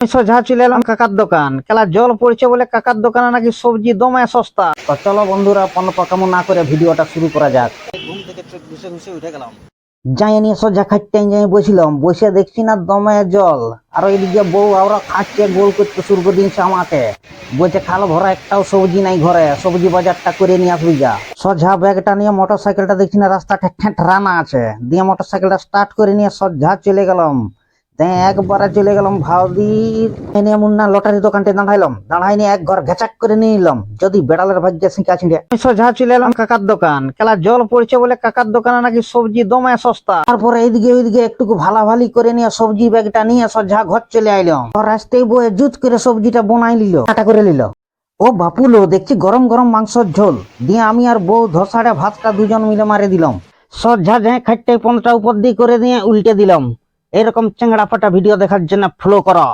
সোজা চলে এলাম কাকার দোকান। কেলা জল পড়ছে বলে কাকার দোকানে নাকি সবজি দমে সস্তা। তো চলো বন্ধুরা, পকামো না করে ভিডিওটা শুরু করা যাক। ঘুম থেকে ঘুষে ঘুষে উঠে গেলাম, যাই নিয়ে সোজা খাইতে যাই বসিলাম। বসে দেখছি না দমে জল, আর ওইদিকে বউ আওরা খাচ্ছে, গোল করতে শুরু করে দিয়েছে আমাকে। বলছে খাল ভরা একটাও সবজি নাই ঘরে, সবজি বাজারটা করে নিয়ে আসবি যা। সোজা ব্যাগটা নিয়ে মোটর সাইকেলটা দেখছি না রাস্তা ঠেক রানা আছে, দিয়ে মোটর সাইকেলটা স্টার্ট করে নিয়ে সোজা চলে গেলাম। একবারে চলে গেলাম ভাউদির নিয়ে মুন্না লটারি দোকানটা দাঁড়াই নিয়ে এক ঘর ঘেচাক করে নিয়ে নিলাম, যদি বেড়ালের ভাগ্যে শিখা ছিঁড়ে। সোজা চলে এলাম কাকার দোকান। কেলা জল পড়ছে বলে কাকার দোকানে নাকি সবজি দমে সস্তা। তারপরে এইদিকে ওইদিকে একটু ভালাভালি করে নিয়ে সবজি ব্যাগটা নিয়ে সোজা ঘর চলে আইলাম। রাস্তায় বয়ে জুত করে সবজিটা বনাই নিল, কাটা করে নিল। ও বাপুলো, দেখছি গরম গরম মাংসর ঝোল দিয়ে আমি আর বউ ধসাড়ে ভাতটা দুজন মিলে মারে দিলাম। সোজা যাই খাইতে 15টা উপর দিয়ে করে দিয়ে উল্টে দিলাম। এরকম চেংড়া ফাটা ভিডিও দেখার জন্য ফলো করো।